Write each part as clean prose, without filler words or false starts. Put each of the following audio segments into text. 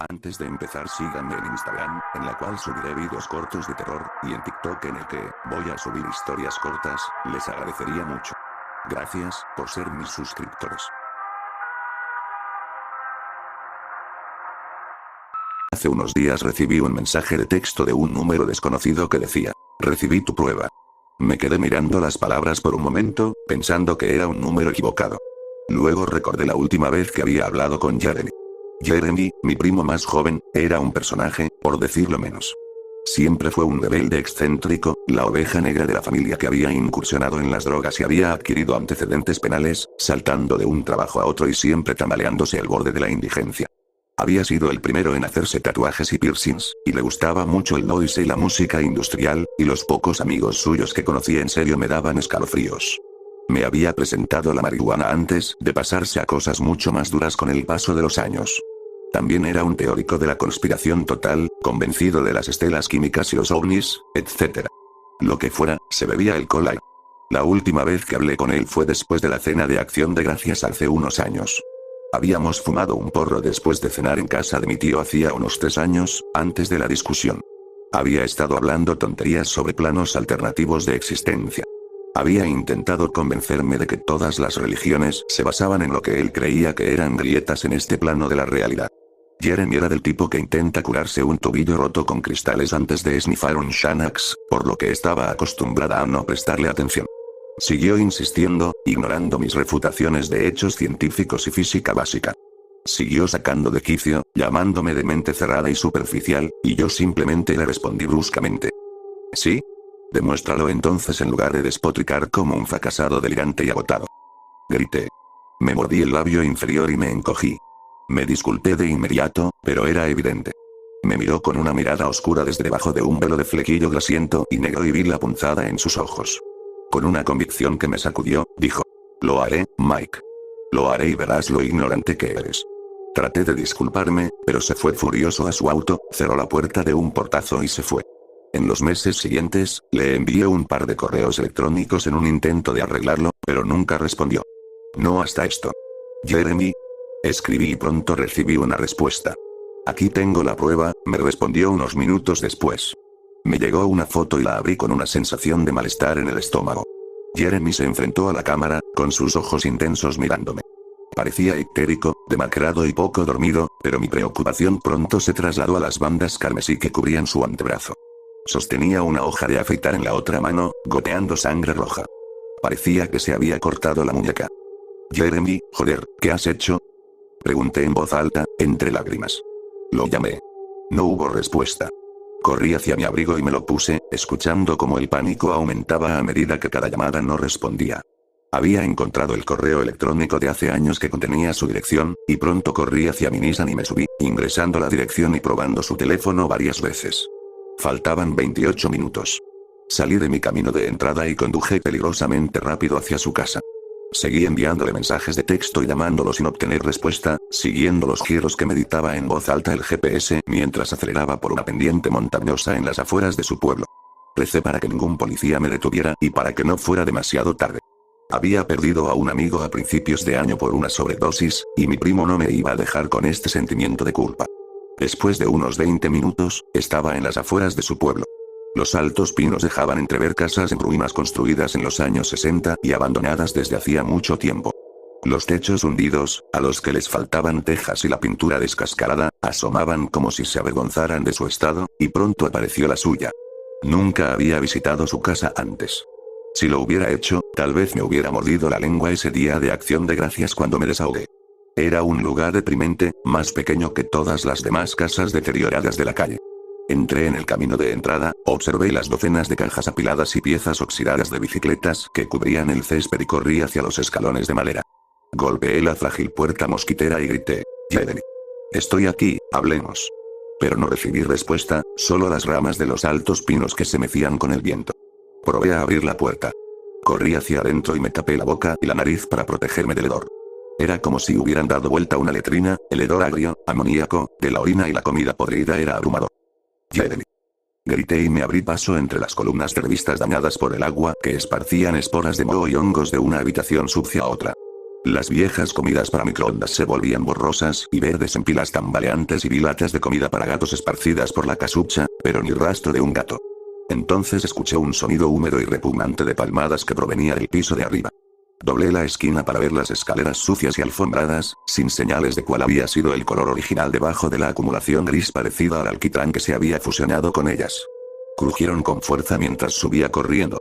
Antes de empezar, síganme en Instagram, en la cual subiré vídeos cortos de terror, y en TikTok en el que voy a subir historias cortas. Les agradecería mucho. Gracias por ser mis suscriptores. Hace unos días recibí un mensaje de texto de un número desconocido que decía: recibí tu prueba. Me quedé mirando las palabras por un momento, pensando que era un número equivocado. Luego recordé la última vez que había hablado con Jeremy. Jeremy, mi primo más joven, era un personaje, por decirlo menos. Siempre fue un rebelde excéntrico, la oveja negra de la familia que había incursionado en las drogas y había adquirido antecedentes penales, saltando de un trabajo a otro y siempre tambaleándose al borde de la indigencia. Había sido el primero en hacerse tatuajes y piercings, y le gustaba mucho el noise y la música industrial, y los pocos amigos suyos que conocí en serio me daban escalofríos. Me había presentado la marihuana antes de pasarse a cosas mucho más duras con el paso de los años. También era un teórico de la conspiración total, convencido de las estelas químicas y los ovnis, etc. Lo que fuera, se bebía alcohol ahí. La última vez que hablé con él fue después de la cena de Acción de Gracias hace unos años. Habíamos fumado un porro después de cenar en casa de mi tío hacía unos 3 años, antes de la discusión. Había estado hablando tonterías sobre planos alternativos de existencia. Había intentado convencerme de que todas las religiones se basaban en lo que él creía que eran grietas en este plano de la realidad. Jeremy era del tipo que intenta curarse un tobillo roto con cristales antes de esnifar un Xanax, por lo que estaba acostumbrada a no prestarle atención. Siguió insistiendo, ignorando mis refutaciones de hechos científicos y física básica. Siguió sacando de quicio, llamándome de mente cerrada y superficial, y yo simplemente le respondí bruscamente: ¿sí? Demuéstralo entonces en lugar de despotricar como un fracasado delirante y agotado. Grité. Me mordí el labio inferior y me encogí. Me disculpé de inmediato, pero era evidente. Me miró con una mirada oscura desde debajo de un velo de flequillo grasiento y negro y vi la punzada en sus ojos. Con una convicción que me sacudió, dijo: lo haré, Mike. Lo haré y verás lo ignorante que eres. Traté de disculparme, pero se fue furioso a su auto, cerró la puerta de un portazo y se fue. En los meses siguientes, le envié un par de correos electrónicos en un intento de arreglarlo, pero nunca respondió. No hasta esto. Jeremy. Escribí y pronto recibí una respuesta. Aquí tengo la prueba, me respondió unos minutos después. Me llegó una foto y la abrí con una sensación de malestar en el estómago. Jeremy se enfrentó a la cámara, con sus ojos intensos mirándome. Parecía histérico, demacrado y poco dormido, pero mi preocupación pronto se trasladó a las bandas carmesí que cubrían su antebrazo. Sostenía una hoja de afeitar en la otra mano, goteando sangre roja. Parecía que se había cortado la muñeca. Jeremy, joder, ¿qué has hecho? Pregunté en voz alta, entre lágrimas. Lo llamé. No hubo respuesta. Corrí hacia mi abrigo y me lo puse, escuchando cómo el pánico aumentaba a medida que cada llamada no respondía. Había encontrado el correo electrónico de hace años que contenía su dirección, y pronto corrí hacia mi Nissan y me subí, ingresando la dirección y probando su teléfono varias veces. Faltaban 28 minutos. Salí de mi camino de entrada y conduje peligrosamente rápido hacia su casa. Seguí enviándole mensajes de texto y llamándolo sin obtener respuesta, siguiendo los giros que meditaba en voz alta el GPS mientras aceleraba por una pendiente montañosa en las afueras de su pueblo. Recé para que ningún policía me detuviera y para que no fuera demasiado tarde. Había perdido a un amigo a principios de año por una sobredosis, y mi primo no me iba a dejar con este sentimiento de culpa. Después de unos 20 minutos, estaba en las afueras de su pueblo. Los altos pinos dejaban entrever casas en ruinas construidas en los años 60 y abandonadas desde hacía mucho tiempo. Los techos hundidos, a los que les faltaban tejas y la pintura descascarada, asomaban como si se avergonzaran de su estado, y pronto apareció la suya. Nunca había visitado su casa antes. Si lo hubiera hecho, tal vez me hubiera mordido la lengua ese día de Acción de Gracias cuando me desahogué. Era un lugar deprimente, más pequeño que todas las demás casas deterioradas de la calle. Entré en el camino de entrada, observé las docenas de cajas apiladas y piezas oxidadas de bicicletas que cubrían el césped y corrí hacia los escalones de madera. Golpeé la frágil puerta mosquitera y grité: Jeremy. Estoy aquí, hablemos. Pero no recibí respuesta, solo las ramas de los altos pinos que se mecían con el viento. Probé a abrir la puerta. Corrí hacia adentro y me tapé la boca y la nariz para protegerme del hedor. Era como si hubieran dado vuelta una letrina, el hedor agrio, amoníaco, de la orina y la comida podrida era abrumador. Jeremy. Grité y me abrí paso entre las columnas de revistas dañadas por el agua que esparcían esporas de moho y hongos de una habitación sucia a otra. Las viejas comidas para microondas se volvían borrosas y verdes en pilas tambaleantes y vi latas de comida para gatos esparcidas por la casucha, pero ni rastro de un gato. Entonces escuché un sonido húmedo y repugnante de palmadas que provenía del piso de arriba. Doblé la esquina para ver las escaleras sucias y alfombradas, sin señales de cuál había sido el color original debajo de la acumulación gris parecida al alquitrán que se había fusionado con ellas. Crujieron con fuerza mientras subía corriendo.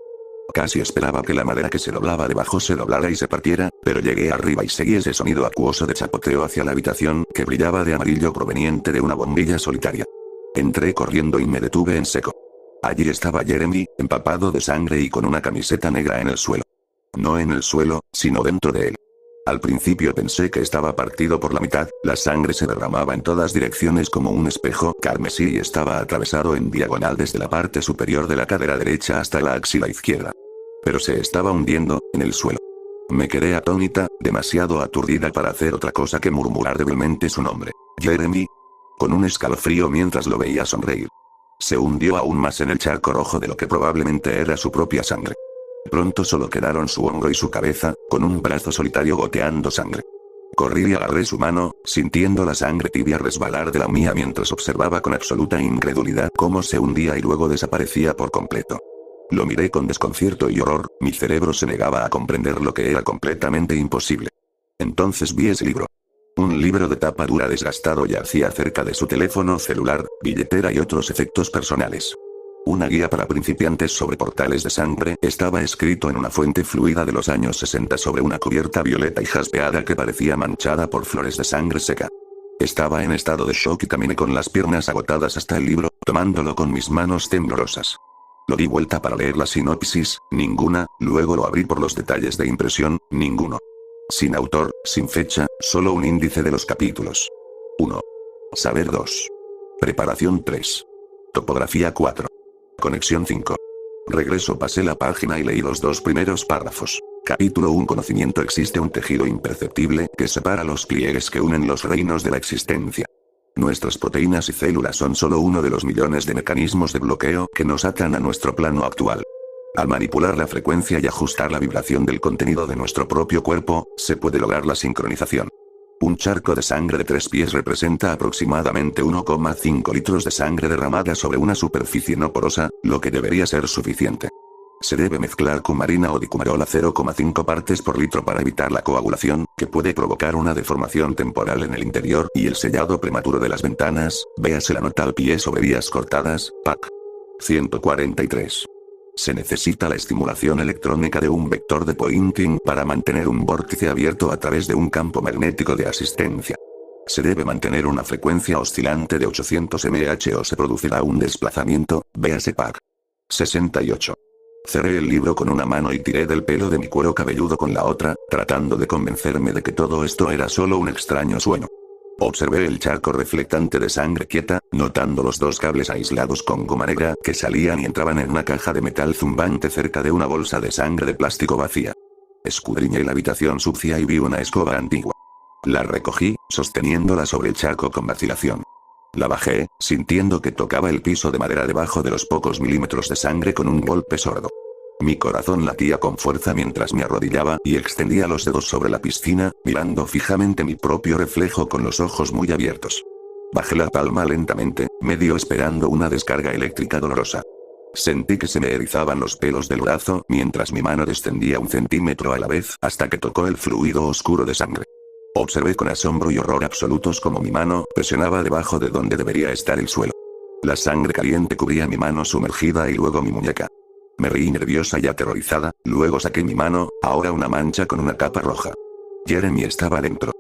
Casi esperaba que la madera que se doblaba debajo se doblara y se partiera, pero llegué arriba y seguí ese sonido acuoso de chapoteo hacia la habitación que brillaba de amarillo proveniente de una bombilla solitaria. Entré corriendo y me detuve en seco. Allí estaba Jeremy, empapado de sangre y con una camiseta negra en el suelo. No en el suelo, sino dentro de él. Al principio pensé que estaba partido por la mitad, la sangre se derramaba en todas direcciones como un espejo carmesí y estaba atravesado en diagonal desde la parte superior de la cadera derecha hasta la axila izquierda. Pero se estaba hundiendo, en el suelo. Me quedé atónita, demasiado aturdida para hacer otra cosa que murmurar débilmente su nombre. Jeremy. Con un escalofrío mientras lo veía sonreír. Se hundió aún más en el charco rojo de lo que probablemente era su propia sangre. Pronto solo quedaron su hombro y su cabeza, con un brazo solitario goteando sangre. Corrí y agarré su mano, sintiendo la sangre tibia resbalar de la mía mientras observaba con absoluta incredulidad cómo se hundía y luego desaparecía por completo. Lo miré con desconcierto y horror, mi cerebro se negaba a comprender lo que era completamente imposible. Entonces vi ese libro. Un libro de tapa dura desgastado yacía cerca de su teléfono celular, billetera y otros efectos personales. Una guía para principiantes sobre portales de sangre estaba escrito en una fuente fluida de los años 60 sobre una cubierta violeta y jaspeada que parecía manchada por flores de sangre seca. Estaba en estado de shock y caminé con las piernas agotadas hasta el libro, tomándolo con mis manos temblorosas. Lo di vuelta para leer la sinopsis, ninguna, luego lo abrí por los detalles de impresión, ninguno. Sin autor, sin fecha, solo un índice de los capítulos. 1. Saber 2. Preparación 3. Topografía 4. Conexión 5. Regreso, pasé la página y leí los 2 primeros párrafos. Capítulo 1. Conocimiento. Existe un tejido imperceptible que separa los pliegues que unen los reinos de la existencia. Nuestras proteínas y células son solo uno de los millones de mecanismos de bloqueo que nos atan a nuestro plano actual. Al manipular la frecuencia y ajustar la vibración del contenido de nuestro propio cuerpo, se puede lograr la sincronización. Un charco de sangre de 3 pies representa aproximadamente 1,5 litros de sangre derramada sobre una superficie no porosa, lo que debería ser suficiente. Se debe mezclar cumarina o dicumarol a 0,5 partes por litro para evitar la coagulación, que puede provocar una deformación temporal en el interior, y el sellado prematuro de las ventanas, véase la nota al pie sobre vías cortadas, PAC. 143. Se necesita la estimulación electrónica de un vector de Poynting para mantener un vórtice abierto a través de un campo magnético de asistencia. Se debe mantener una frecuencia oscilante de 800 mH o se producirá un desplazamiento, véase PAC. 68. Cerré el libro con una mano y tiré del pelo de mi cuero cabelludo con la otra, tratando de convencerme de que todo esto era solo un extraño sueño. Observé el charco reflectante de sangre quieta, notando los 2 cables aislados con goma negra que salían y entraban en una caja de metal zumbante cerca de una bolsa de sangre de plástico vacía. Escudriñé la habitación sucia y vi una escoba antigua. La recogí, sosteniéndola sobre el charco con vacilación. La bajé, sintiendo que tocaba el piso de madera debajo de los pocos milímetros de sangre con un golpe sordo. Mi corazón latía con fuerza mientras me arrodillaba y extendía los dedos sobre la piscina, mirando fijamente mi propio reflejo con los ojos muy abiertos. Bajé la palma lentamente, medio esperando una descarga eléctrica dolorosa. Sentí que se me erizaban los pelos del brazo mientras mi mano descendía 1 centímetro a la vez hasta que tocó el fluido oscuro de sangre. Observé con asombro y horror absolutos cómo mi mano presionaba debajo de donde debería estar el suelo. La sangre caliente cubría mi mano sumergida y luego mi muñeca. Me reí nerviosa y aterrorizada, luego saqué mi mano, ahora una mancha con una capa roja. Jeremy estaba dentro.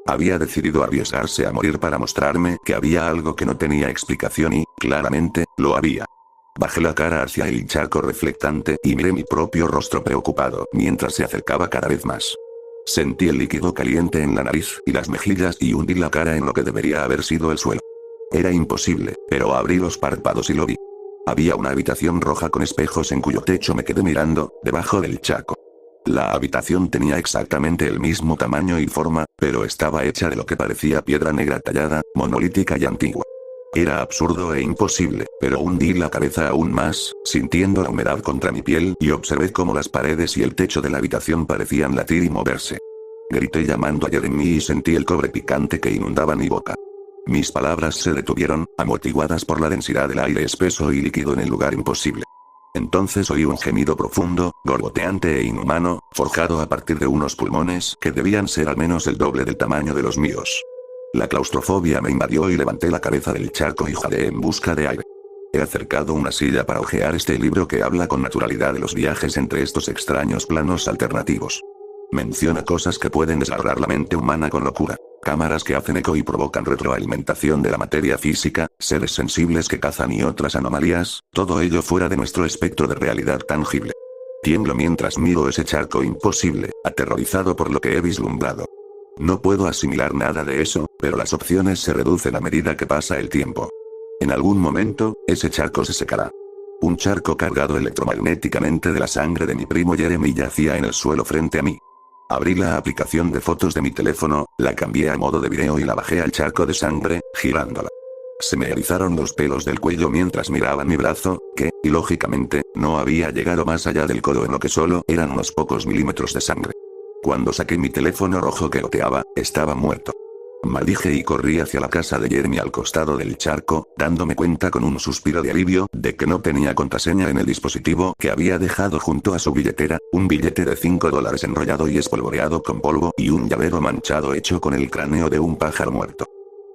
Había decidido arriesgarse a morir para mostrarme que había algo que no tenía explicación y, claramente, lo había. Bajé la cara hacia el charco reflectante y miré mi propio rostro preocupado mientras se acercaba cada vez más. Sentí el líquido caliente en la nariz y las mejillas y hundí la cara en lo que debería haber sido el suelo. Era imposible, pero abrí los párpados y lo vi. Había una habitación roja con espejos en cuyo techo me quedé mirando, debajo del charco. La habitación tenía exactamente el mismo tamaño y forma, pero estaba hecha de lo que parecía piedra negra tallada, monolítica y antigua. Era absurdo e imposible, pero hundí la cabeza aún más, sintiendo la humedad contra mi piel y observé cómo las paredes y el techo de la habitación parecían latir y moverse. Grité llamando a Jeremy y sentí el cobre picante que inundaba mi boca. Mis palabras se detuvieron, amortiguadas por la densidad del aire espeso y líquido en el lugar imposible. Entonces oí un gemido profundo, gorgoteante e inhumano, forjado a partir de unos pulmones que debían ser al menos el doble del tamaño de los míos. La claustrofobia me invadió y levanté la cabeza del charco y jadeé en busca de aire. He acercado una silla para hojear este libro que habla con naturalidad de los viajes entre estos extraños planos alternativos. Menciona cosas que pueden desgarrar la mente humana con locura, cámaras que hacen eco y provocan retroalimentación de la materia física, seres sensibles que cazan y otras anomalías, todo ello fuera de nuestro espectro de realidad tangible. Tiemblo mientras miro ese charco imposible, aterrorizado por lo que he vislumbrado. No puedo asimilar nada de eso, pero las opciones se reducen a medida que pasa el tiempo. En algún momento, ese charco se secará. Un charco cargado electromagnéticamente de la sangre de mi primo Jeremy yacía en el suelo frente a mí. Abrí la aplicación de fotos de mi teléfono, la cambié a modo de video y la bajé al charco de sangre, girándola. Se me erizaron los pelos del cuello mientras miraba mi brazo, que, ilógicamente, no había llegado más allá del codo en lo que solo eran unos pocos milímetros de sangre. Cuando saqué mi teléfono rojo que goteaba, estaba muerto. Maldije y corrí hacia la casa de Jeremy al costado del charco, dándome cuenta con un suspiro de alivio de que no tenía contraseña en el dispositivo que había dejado junto a su billetera, un billete de $5 enrollado y espolvoreado con polvo y un llavero manchado hecho con el cráneo de un pájaro muerto.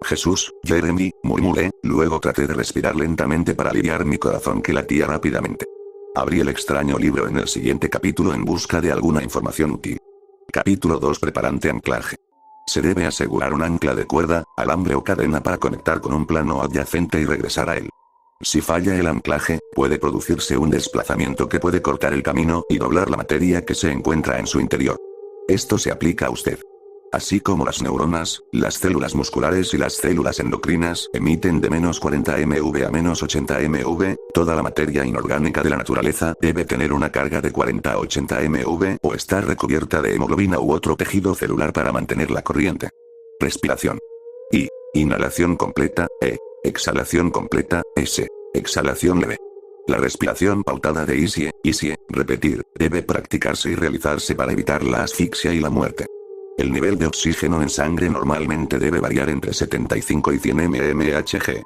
Jesús, Jeremy, murmuré, luego traté de respirar lentamente para aliviar mi corazón que latía rápidamente. Abrí el extraño libro en el siguiente capítulo en busca de alguna información útil. Capítulo 2. Preparante anclaje. Se debe asegurar un ancla de cuerda, alambre o cadena para conectar con un plano adyacente y regresar a él. Si falla el anclaje, puede producirse un desplazamiento que puede cortar el camino y doblar la materia que se encuentra en su interior. Esto se aplica a usted. Así como las neuronas, las células musculares y las células endocrinas emiten de -40 MV a -80 MV, toda la materia inorgánica de la naturaleza debe tener una carga de 40 a 80 MV o estar recubierta de hemoglobina u otro tejido celular para mantener la corriente. Respiración. I. Inhalación completa, E. Exhalación completa, S. Exhalación leve. La respiración pautada de ISIE, repetir, debe practicarse y realizarse para evitar la asfixia y la muerte. El nivel de oxígeno en sangre normalmente debe variar entre 75 y 100 mmHg.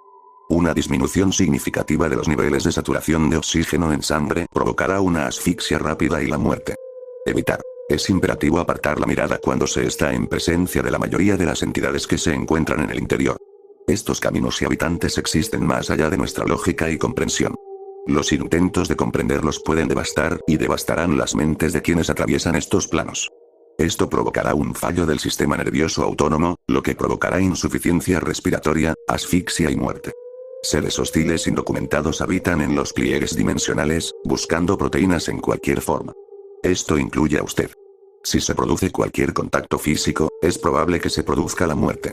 Una disminución significativa de los niveles de saturación de oxígeno en sangre provocará una asfixia rápida y la muerte. Evitar. Es imperativo apartar la mirada cuando se está en presencia de la mayoría de las entidades que se encuentran en el interior. Estos caminos y habitantes existen más allá de nuestra lógica y comprensión. Los intentos de comprenderlos pueden devastar y devastarán las mentes de quienes atraviesan estos planos. Esto provocará un fallo del sistema nervioso autónomo, lo que provocará insuficiencia respiratoria, asfixia y muerte. Seres hostiles indocumentados habitan en los pliegues dimensionales, buscando proteínas en cualquier forma. Esto incluye a usted. Si se produce cualquier contacto físico, es probable que se produzca la muerte.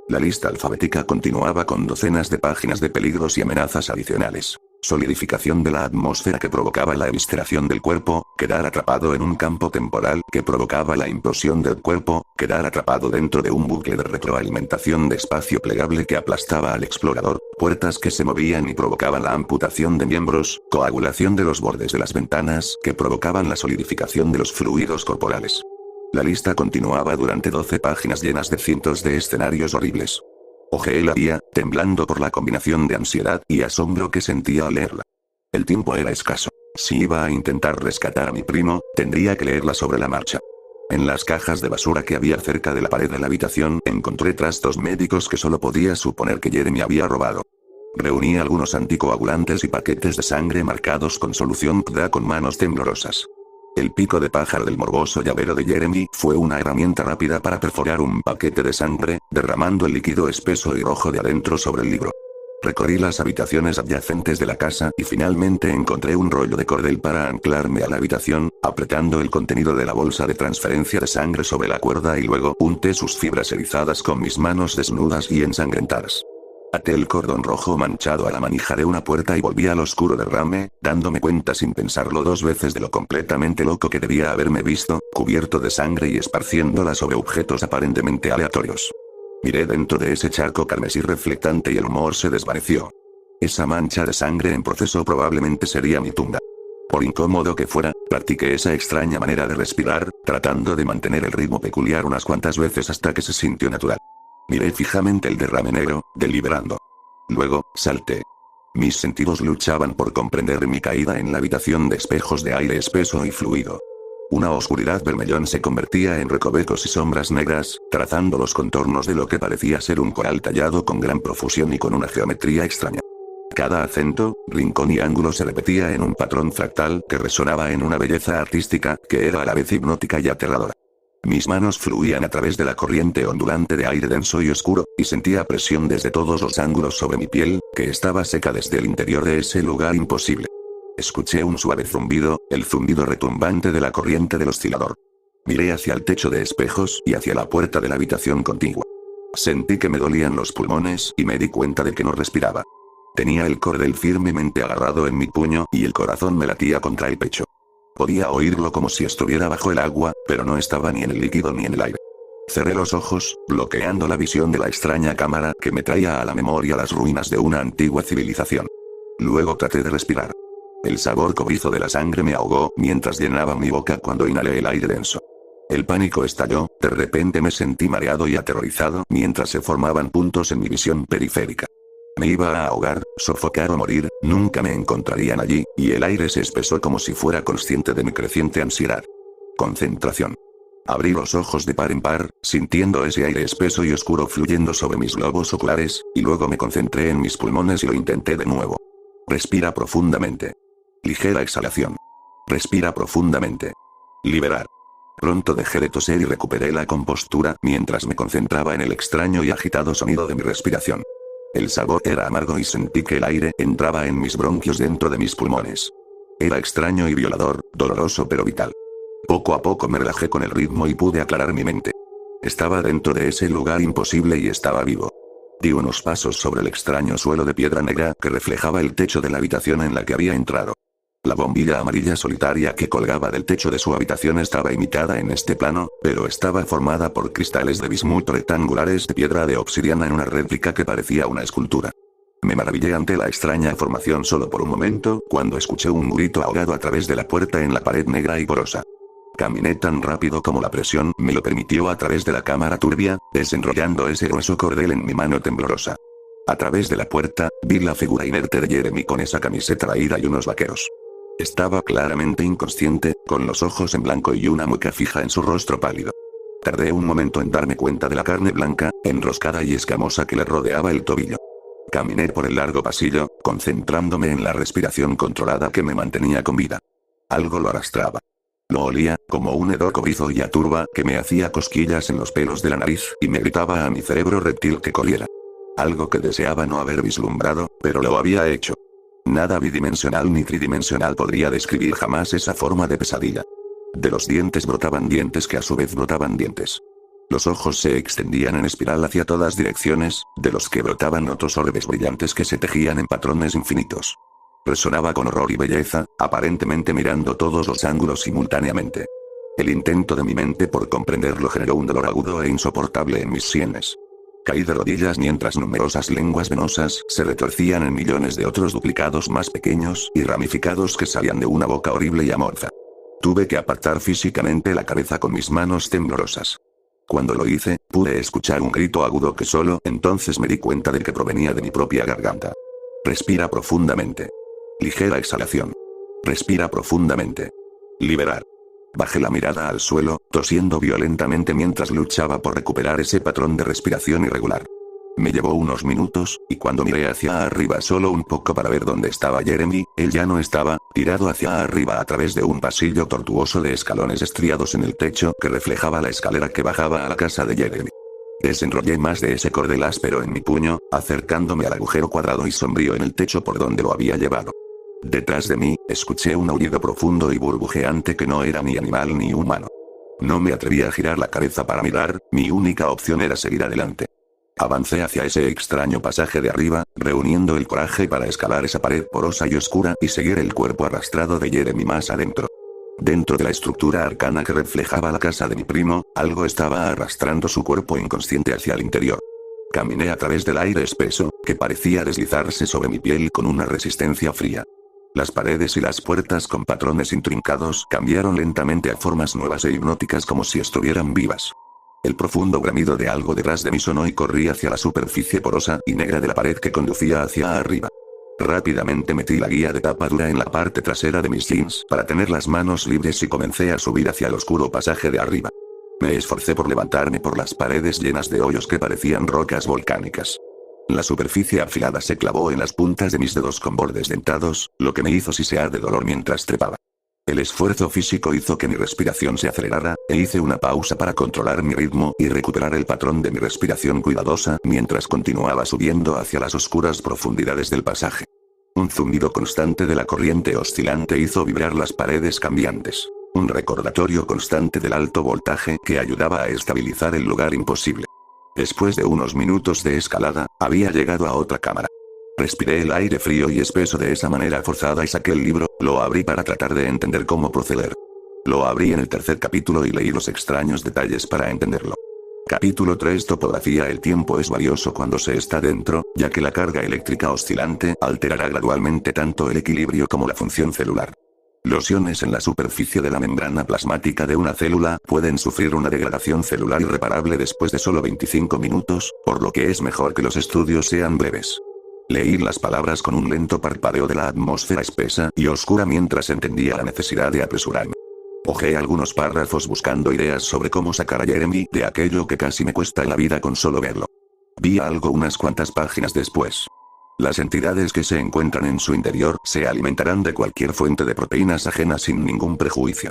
La lista alfabética continuaba con docenas de páginas de peligros y amenazas adicionales. Solidificación de la atmósfera que provocaba la evisceración del cuerpo, quedar atrapado en un campo temporal que provocaba la implosión del cuerpo, quedar atrapado dentro de un bucle de retroalimentación de espacio plegable que aplastaba al explorador, puertas que se movían y provocaban la amputación de miembros, coagulación de los bordes de las ventanas que provocaban la solidificación de los fluidos corporales. La lista continuaba durante 12 páginas llenas de cientos de escenarios horribles. Hojeé la guía, temblando por la combinación de ansiedad y asombro que sentía al leerla. El tiempo era escaso. Si iba a intentar rescatar a mi primo, tendría que leerla sobre la marcha. En las cajas de basura que había cerca de la pared de la habitación encontré trastos médicos que solo podía suponer que Jeremy había robado. Reuní algunos anticoagulantes y paquetes de sangre marcados con solución PDA con manos temblorosas. El pico de pájaro del morboso llavero de Jeremy fue una herramienta rápida para perforar un paquete de sangre, derramando el líquido espeso y rojo de adentro sobre el libro. Recorrí las habitaciones adyacentes de la casa y finalmente encontré un rollo de cordel para anclarme a la habitación, apretando el contenido de la bolsa de transferencia de sangre sobre la cuerda y luego unté sus fibras erizadas con mis manos desnudas y ensangrentadas. Até el cordón rojo manchado a la manija de una puerta y volví al oscuro derrame, dándome cuenta sin pensarlo 2 veces de lo completamente loco que debía haberme visto, cubierto de sangre y esparciéndola sobre objetos aparentemente aleatorios. Miré dentro de ese charco carmesí reflectante y el humor se desvaneció. Esa mancha de sangre en proceso probablemente sería mi tumba. Por incómodo que fuera, practiqué esa extraña manera de respirar, tratando de mantener el ritmo peculiar unas cuantas veces hasta que se sintió natural. Miré fijamente el derrame negro, deliberando. Luego, salté. Mis sentidos luchaban por comprender mi caída en la habitación de espejos de aire espeso y fluido. Una oscuridad vermellón se convertía en recovecos y sombras negras, trazando los contornos de lo que parecía ser un coral tallado con gran profusión y con una geometría extraña. Cada acento, rincón y ángulo se repetía en un patrón fractal que resonaba en una belleza artística que era a la vez hipnótica y aterradora. Mis manos fluían a través de la corriente ondulante de aire denso y oscuro, y sentía presión desde todos los ángulos sobre mi piel, que estaba seca desde el interior de ese lugar imposible. Escuché un suave zumbido, el zumbido retumbante de la corriente del oscilador. Miré hacia el techo de espejos y hacia la puerta de la habitación contigua. Sentí que me dolían los pulmones y me di cuenta de que no respiraba. Tenía el cordel firmemente agarrado en mi puño y el corazón me latía contra el pecho. Podía oírlo como si estuviera bajo el agua, pero no estaba ni en el líquido ni en el aire. Cerré los ojos, bloqueando la visión de la extraña cámara que me traía a la memoria las ruinas de una antigua civilización. Luego traté de respirar. El sabor cobrizo de la sangre me ahogó mientras llenaba mi boca cuando inhalé el aire denso. El pánico estalló, de repente me sentí mareado y aterrorizado mientras se formaban puntos en mi visión periférica. Me iba a ahogar, sofocar o morir, nunca me encontrarían allí, y el aire se espesó como si fuera consciente de mi creciente ansiedad. Concentración. Abrí los ojos de par en par, sintiendo ese aire espeso y oscuro fluyendo sobre mis globos oculares, y luego me concentré en mis pulmones y lo intenté de nuevo. Respira profundamente. Ligera exhalación. Respira profundamente. Liberar. Pronto dejé de toser y recuperé la compostura mientras me concentraba en el extraño y agitado sonido de mi respiración. El sabor era amargo y sentí que el aire entraba en mis bronquios dentro de mis pulmones. Era extraño y violador, doloroso pero vital. Poco a poco me relajé con el ritmo y pude aclarar mi mente. Estaba dentro de ese lugar imposible y estaba vivo. Di unos pasos sobre el extraño suelo de piedra negra que reflejaba el techo de la habitación en la que había entrado. La bombilla amarilla solitaria que colgaba del techo de su habitación estaba imitada en este plano, pero estaba formada por cristales de bismuto rectangulares de piedra de obsidiana en una réplica que parecía una escultura. Me maravillé ante la extraña formación solo por un momento, cuando escuché un grito ahogado a través de la puerta en la pared negra y porosa. Caminé tan rápido como la presión me lo permitió a través de la cámara turbia, desenrollando ese grueso cordel en mi mano temblorosa. A través de la puerta, vi la figura inerte de Jeremy con esa camiseta raída y unos vaqueros. Estaba claramente inconsciente, con los ojos en blanco y una mueca fija en su rostro pálido. Tardé un momento en darme cuenta de la carne blanca, enroscada y escamosa que le rodeaba el tobillo. Caminé por el largo pasillo, concentrándome en la respiración controlada que me mantenía con vida. Algo lo arrastraba. Lo olía, como un hedor cobrizo y a turba que me hacía cosquillas en los pelos de la nariz y me gritaba a mi cerebro reptil que corriera. Algo que deseaba no haber vislumbrado, pero lo había hecho. Nada bidimensional ni tridimensional podría describir jamás esa forma de pesadilla. De los dientes brotaban dientes que a su vez brotaban dientes. Los ojos se extendían en espiral hacia todas direcciones, de los que brotaban otros orbes brillantes que se tejían en patrones infinitos. Resonaba con horror y belleza, aparentemente mirando todos los ángulos simultáneamente. El intento de mi mente por comprenderlo generó un dolor agudo e insoportable en mis sienes. Caí de rodillas mientras numerosas lenguas venosas se retorcían en millones de otros duplicados más pequeños y ramificados que salían de una boca horrible y amorfa. Tuve que apartar físicamente la cabeza con mis manos temblorosas. Cuando lo hice, pude escuchar un grito agudo que solo entonces me di cuenta de que provenía de mi propia garganta. Respira profundamente. Ligera exhalación. Respira profundamente. Liberar. Bajé la mirada al suelo, tosiendo violentamente mientras luchaba por recuperar ese patrón de respiración irregular. Me llevó unos minutos, y cuando miré hacia arriba solo un poco para ver dónde estaba Jeremy, él ya no estaba, tirado hacia arriba a través de un pasillo tortuoso de escalones estriados en el techo que reflejaba la escalera que bajaba a la casa de Jeremy. Desenrollé más de ese cordel áspero en mi puño, acercándome al agujero cuadrado y sombrío en el techo por donde lo había llevado. Detrás de mí, escuché un aullido profundo y burbujeante que no era ni animal ni humano. No me atreví a girar la cabeza para mirar, mi única opción era seguir adelante. Avancé hacia ese extraño pasaje de arriba, reuniendo el coraje para escalar esa pared porosa y oscura y seguir el cuerpo arrastrado de Jeremy más adentro. Dentro de la estructura arcana que reflejaba la casa de mi primo, algo estaba arrastrando su cuerpo inconsciente hacia el interior. Caminé a través del aire espeso, que parecía deslizarse sobre mi piel con una resistencia fría. Las paredes y las puertas con patrones intrincados cambiaron lentamente a formas nuevas e hipnóticas como si estuvieran vivas. El profundo bramido de algo detrás de mí sonó y corrí hacia la superficie porosa y negra de la pared que conducía hacia arriba. Rápidamente metí la guía de tapa dura en la parte trasera de mis jeans para tener las manos libres y comencé a subir hacia el oscuro pasaje de arriba. Me esforcé por levantarme por las paredes llenas de hoyos que parecían rocas volcánicas. La superficie afilada se clavó en las puntas de mis dedos con bordes dentados, lo que me hizo sisear de dolor mientras trepaba. El esfuerzo físico hizo que mi respiración se acelerara, e hice una pausa para controlar mi ritmo y recuperar el patrón de mi respiración cuidadosa mientras continuaba subiendo hacia las oscuras profundidades del pasaje. Un zumbido constante de la corriente oscilante hizo vibrar las paredes cambiantes. Un recordatorio constante del alto voltaje que ayudaba a estabilizar el lugar imposible. Después de unos minutos de escalada, había llegado a otra cámara. Respiré el aire frío y espeso de esa manera forzada y saqué el libro, lo abrí para tratar de entender cómo proceder. Lo abrí en el tercer capítulo y leí los extraños detalles para entenderlo. Capítulo 3 Topografía. El tiempo es valioso cuando se está dentro, ya que la carga eléctrica oscilante alterará gradualmente tanto el equilibrio como la función celular. Los iones en la superficie de la membrana plasmática de una célula pueden sufrir una degradación celular irreparable después de solo 25 minutos, por lo que es mejor que los estudios sean breves. Leí las palabras con un lento parpadeo de la atmósfera espesa y oscura mientras entendía la necesidad de apresurarme. Hojeé algunos párrafos buscando ideas sobre cómo sacar a Jeremy de aquello que casi me cuesta la vida con solo verlo. Vi algo unas cuantas páginas después. Las entidades que se encuentran en su interior se alimentarán de cualquier fuente de proteínas ajenas sin ningún prejuicio.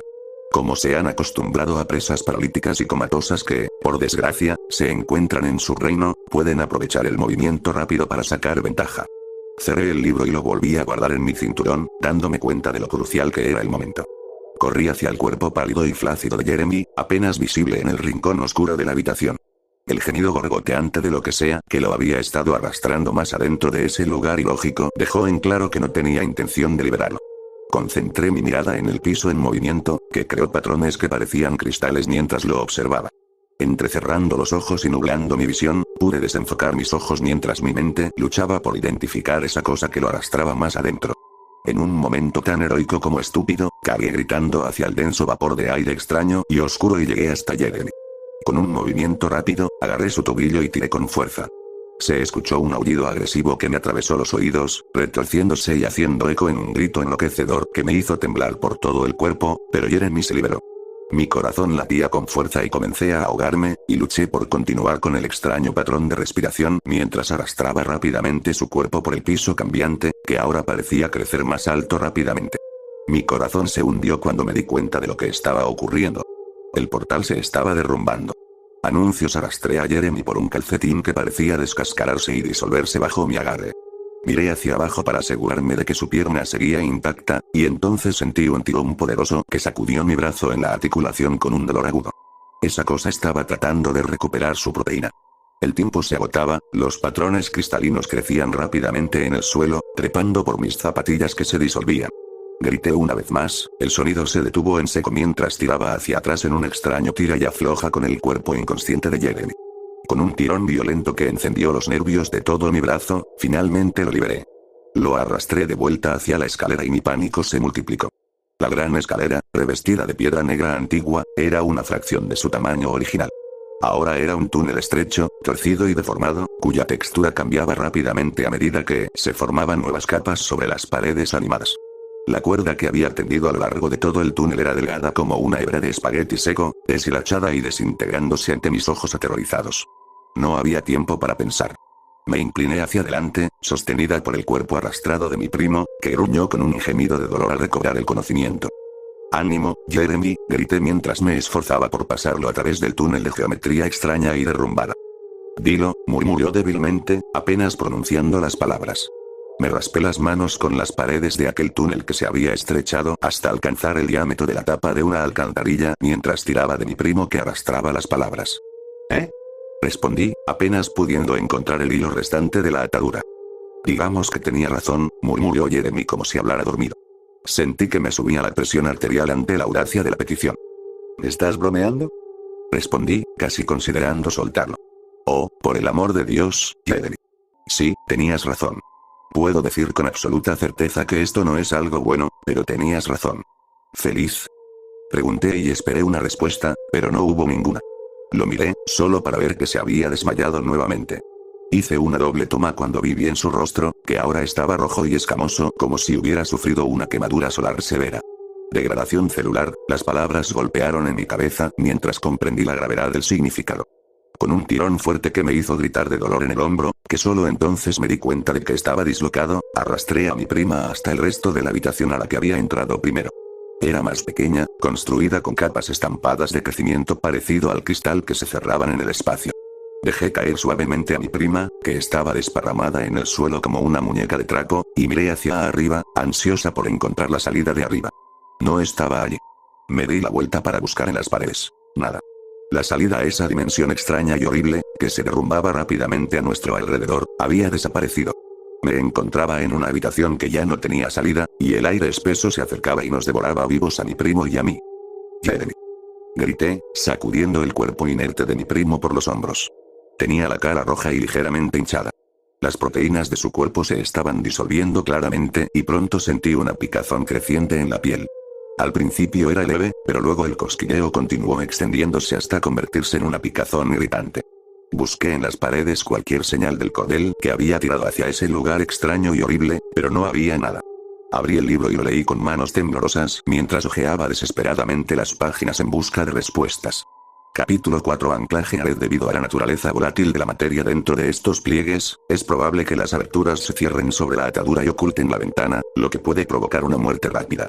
Como se han acostumbrado a presas paralíticas y comatosas que, por desgracia, se encuentran en su reino, pueden aprovechar el movimiento rápido para sacar ventaja. Cerré el libro y lo volví a guardar en mi cinturón, dándome cuenta de lo crucial que era el momento. Corrí hacia el cuerpo pálido y flácido de Jeremy, apenas visible en el rincón oscuro de la habitación. El gemido gorgoteante de lo que sea que lo había estado arrastrando más adentro de ese lugar ilógico dejó en claro que no tenía intención de liberarlo. Concentré mi mirada en el piso en movimiento, que creó patrones que parecían cristales mientras lo observaba. Entrecerrando los ojos y nublando mi visión, pude desenfocar mis ojos mientras mi mente luchaba por identificar esa cosa que lo arrastraba más adentro. En un momento tan heroico como estúpido, caí gritando hacia el denso vapor de aire extraño y oscuro y llegué hasta Jeremy. Con un movimiento rápido, agarré su tobillo y tiré con fuerza. Se escuchó un aullido agresivo que me atravesó los oídos, retorciéndose y haciendo eco en un grito enloquecedor que me hizo temblar por todo el cuerpo, pero Jeremy se liberó. Mi corazón latía con fuerza y comencé a ahogarme, y luché por continuar con el extraño patrón de respiración mientras arrastraba rápidamente su cuerpo por el piso cambiante, que ahora parecía crecer más alto rápidamente. Mi corazón se hundió cuando me di cuenta de lo que estaba ocurriendo. El portal se estaba derrumbando. Anuncios. Arrastré a Jeremy por un calcetín que parecía descascararse y disolverse bajo mi agarre. Miré hacia abajo para asegurarme de que su pierna seguía intacta, y entonces sentí un tirón poderoso que sacudió mi brazo en la articulación con un dolor agudo. Esa cosa estaba tratando de recuperar su proteína. El tiempo se agotaba, los patrones cristalinos crecían rápidamente en el suelo, trepando por mis zapatillas que se disolvían. Grité una vez más, el sonido se detuvo en seco mientras tiraba hacia atrás en un extraño tira y afloja con el cuerpo inconsciente de Jeremy. Con un tirón violento que encendió los nervios de todo mi brazo, finalmente lo liberé. Lo arrastré de vuelta hacia la escalera y mi pánico se multiplicó. La gran escalera, revestida de piedra negra antigua, era una fracción de su tamaño original. Ahora era un túnel estrecho, torcido y deformado, cuya textura cambiaba rápidamente a medida que se formaban nuevas capas sobre las paredes animadas. La cuerda que había tendido a lo largo de todo el túnel era delgada como una hebra de espagueti seco, deshilachada y desintegrándose ante mis ojos aterrorizados. No había tiempo para pensar. Me incliné hacia adelante, sostenida por el cuerpo arrastrado de mi primo, que gruñó con un gemido de dolor al recobrar el conocimiento. «¡Ánimo, Jeremy!», grité mientras me esforzaba por pasarlo a través del túnel de geometría extraña y derrumbada. «Dilo», murmuró débilmente, apenas pronunciando las palabras. Me raspé las manos con las paredes de aquel túnel que se había estrechado hasta alcanzar el diámetro de la tapa de una alcantarilla mientras tiraba de mi primo que arrastraba las palabras. «¿Eh?», respondí, apenas pudiendo encontrar el hilo restante de la atadura. «Digamos que tenía razón», murmuró Jeremy como si hablara dormido. Sentí que me subía la presión arterial ante la audacia de la petición. «¿Estás bromeando?», respondí, casi considerando soltarlo. «Oh, por el amor de Dios, Jeremy». «Sí, tenías razón». Puedo decir con absoluta certeza que esto no es algo bueno, pero tenías razón. ¿Feliz? Pregunté y esperé una respuesta, pero no hubo ninguna. Lo miré, solo para ver que se había desmayado nuevamente. Hice una doble toma cuando vi bien su rostro, que ahora estaba rojo y escamoso, como si hubiera sufrido una quemadura solar severa. Degradación celular, las palabras golpearon en mi cabeza mientras comprendí la gravedad del significado. Con un tirón fuerte que me hizo gritar de dolor en el hombro, que solo entonces me di cuenta de que estaba dislocado, arrastré a mi prima hasta el resto de la habitación a la que había entrado primero. Era más pequeña, construida con capas estampadas de crecimiento parecido al cristal que se cerraban en el espacio. Dejé caer suavemente a mi prima, que estaba desparramada en el suelo como una muñeca de trapo, y miré hacia arriba, ansiosa por encontrar la salida de arriba. No estaba allí. Me di la vuelta para buscar en las paredes. Nada. La salida a esa dimensión extraña y horrible, que se derrumbaba rápidamente a nuestro alrededor, había desaparecido. Me encontraba en una habitación que ya no tenía salida, y el aire espeso se acercaba y nos devoraba vivos a mi primo y a mí. Jeremy. Grité, sacudiendo el cuerpo inerte de mi primo por los hombros. Tenía la cara roja y ligeramente hinchada. Las proteínas de su cuerpo se estaban disolviendo claramente y pronto sentí una picazón creciente en la piel. Al principio era leve, pero luego el cosquilleo continuó extendiéndose hasta convertirse en una picazón irritante. Busqué en las paredes cualquier señal del cordel que había tirado hacia ese lugar extraño y horrible, pero no había nada. Abrí el libro y lo leí con manos temblorosas mientras hojeaba desesperadamente las páginas en busca de respuestas. Capítulo 4. Anclaje a red. Debido a la naturaleza volátil de la materia dentro de estos pliegues, es probable que las aberturas se cierren sobre la atadura y oculten la ventana, lo que puede provocar una muerte rápida.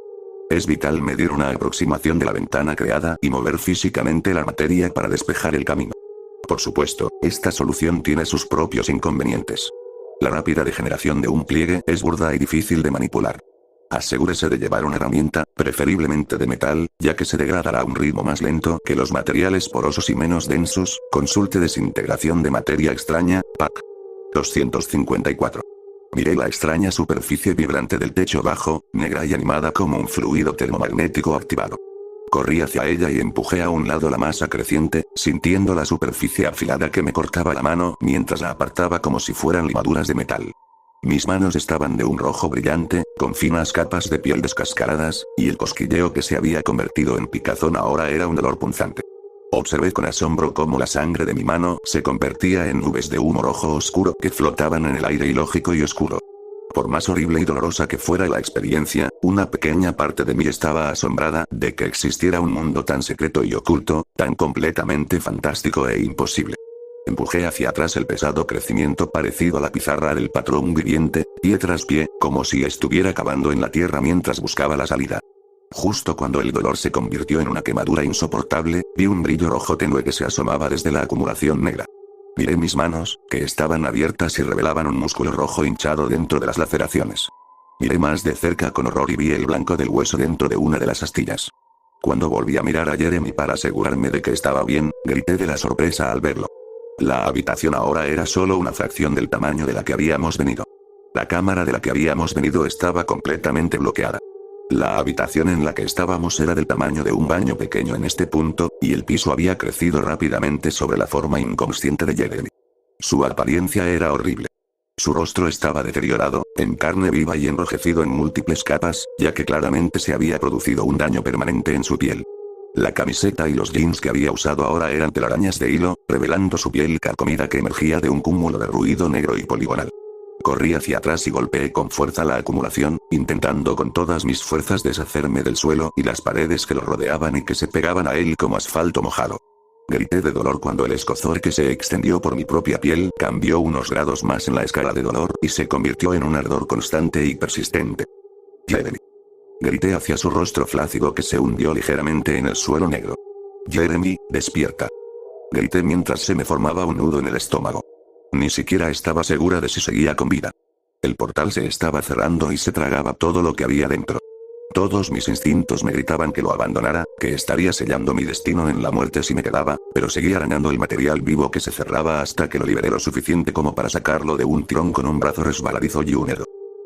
Es vital medir una aproximación de la ventana creada y mover físicamente la materia para despejar el camino. Por supuesto, esta solución tiene sus propios inconvenientes. La rápida degeneración de un pliegue es burda y difícil de manipular. Asegúrese de llevar una herramienta, preferiblemente de metal, ya que se degradará a un ritmo más lento que los materiales porosos y menos densos. Consulte Desintegración de materia extraña, PAC. 254. Miré la extraña superficie vibrante del techo bajo, negra y animada como un fluido termomagnético activado. Corrí hacia ella y empujé a un lado la masa creciente, sintiendo la superficie afilada que me cortaba la mano mientras la apartaba como si fueran limaduras de metal. Mis manos estaban de un rojo brillante, con finas capas de piel descascaradas, y el cosquilleo que se había convertido en picazón ahora era un dolor punzante. Observé con asombro cómo la sangre de mi mano se convertía en nubes de humo rojo oscuro que flotaban en el aire ilógico y oscuro. Por más horrible y dolorosa que fuera la experiencia, una pequeña parte de mí estaba asombrada de que existiera un mundo tan secreto y oculto, tan completamente fantástico e imposible. Empujé hacia atrás el pesado crecimiento parecido a la pizarra del patrón viviente, pie tras pie, como si estuviera cavando en la tierra mientras buscaba la salida. Justo cuando el dolor se convirtió en una quemadura insoportable, vi un brillo rojo tenue que se asomaba desde la acumulación negra. Miré mis manos, que estaban abiertas y revelaban un músculo rojo hinchado dentro de las laceraciones. Miré más de cerca con horror y vi el blanco del hueso dentro de una de las astillas. Cuando volví a mirar a Jeremy para asegurarme de que estaba bien, grité de la sorpresa al verlo. La habitación ahora era solo una fracción del tamaño de la que habíamos venido. La cámara de la que habíamos venido estaba completamente bloqueada. La habitación en la que estábamos era del tamaño de un baño pequeño en este punto, y el piso había crecido rápidamente sobre la forma inconsciente de Jeremy. Su apariencia era horrible. Su rostro estaba deteriorado, en carne viva y enrojecido en múltiples capas, ya que claramente se había producido un daño permanente en su piel. La camiseta y los jeans que había usado ahora eran telarañas de hilo, revelando su piel carcomida que emergía de un cúmulo de ruido negro y poligonal. Corrí hacia atrás y golpeé con fuerza la acumulación, intentando con todas mis fuerzas deshacerme del suelo y las paredes que lo rodeaban y que se pegaban a él como asfalto mojado. Grité de dolor cuando el escozor que se extendió por mi propia piel cambió unos grados más en la escala de dolor y se convirtió en un ardor constante y persistente. Jeremy. Grité hacia su rostro flácido que se hundió ligeramente en el suelo negro. Jeremy, despierta. Grité mientras se me formaba un nudo en el estómago. Ni siquiera estaba segura de si seguía con vida. El portal se estaba cerrando y se tragaba todo lo que había dentro. Todos mis instintos me gritaban que lo abandonara, que estaría sellando mi destino en la muerte si me quedaba, pero seguía arañando el material vivo que se cerraba hasta que lo liberé lo suficiente como para sacarlo de un tirón con un brazo resbaladizo y húmedo.